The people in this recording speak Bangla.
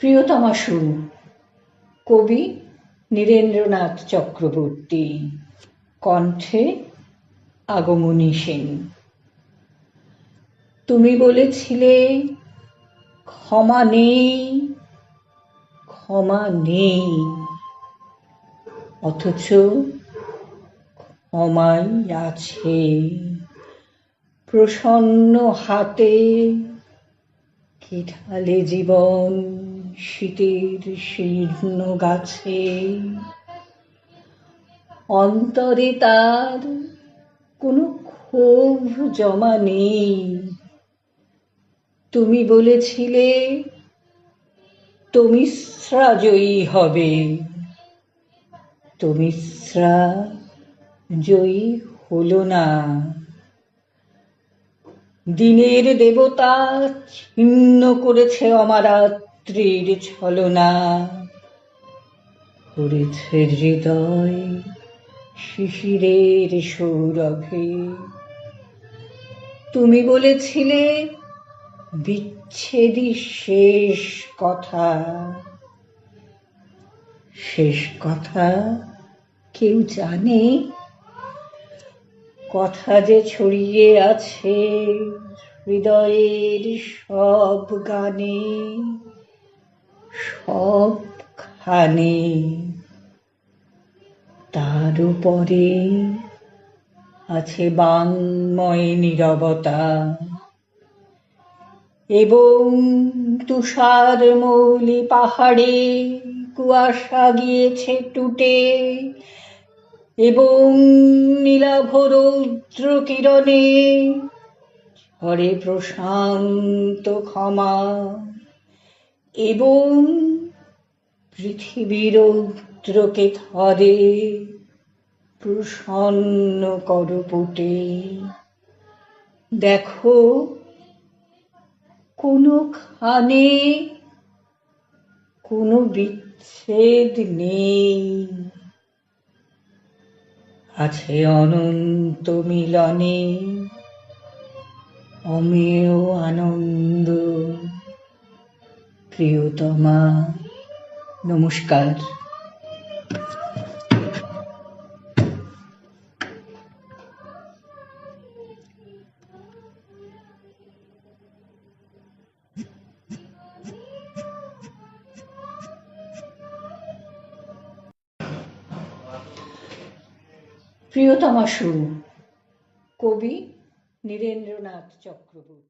প্রিয়তমা শুরু। কবি নীরেন্দ্রনাথ চক্রবর্তী, কণ্ঠে আগমনী সেন। তুমি বলেছিলে ক্ষমা নেই, ক্ষমা নেই, অথচ ক্ষমাই আছে। প্রসন্ন হাতে কে ঢালে জীবন শীতের শীর্ণ গাছে। অন্তরে তার কোনো ক্ষোভ জমা নেই। তুমি বলেছিলে তমিশ্রা জয়ী হবে, তমিশ্রা জয়ী হলো না। দিনের দেবতা ছিন্ন করেছে অমারাত্রির ছলনা, করেছে হৃদয় শিশিরের সৌরভে। তুমি বলেছিলে বিচ্ছেদই শেষ কথা, শেষ কথা কেউ জানে? কথা যে ছড়িয়ে আছে হৃদয়ের সব গানে, সবখানে। তার উপরে আছে বাংময় নীরবতা এবং তুষার মৌলি পাহাড়ে কুয়াশা গিয়েছে টুটে, এবং নীলাভ রৌদ্র কিরণে ঝরে প্রশান্ত ক্ষমা, এবং পৃথিবীর রৌদ্রকে ধরে প্রসন্ন করপুটে। দেখো, কোনোখানে কোনো বিচ্ছেদ নেই, আছে অনন্ত মিলনে অমেয় আনন্দ। প্রিয়তমা, নমস্কার। প্রিয়তমা শুরু। কবি নীরেন্দ্রনাথ চক্রবর্তী।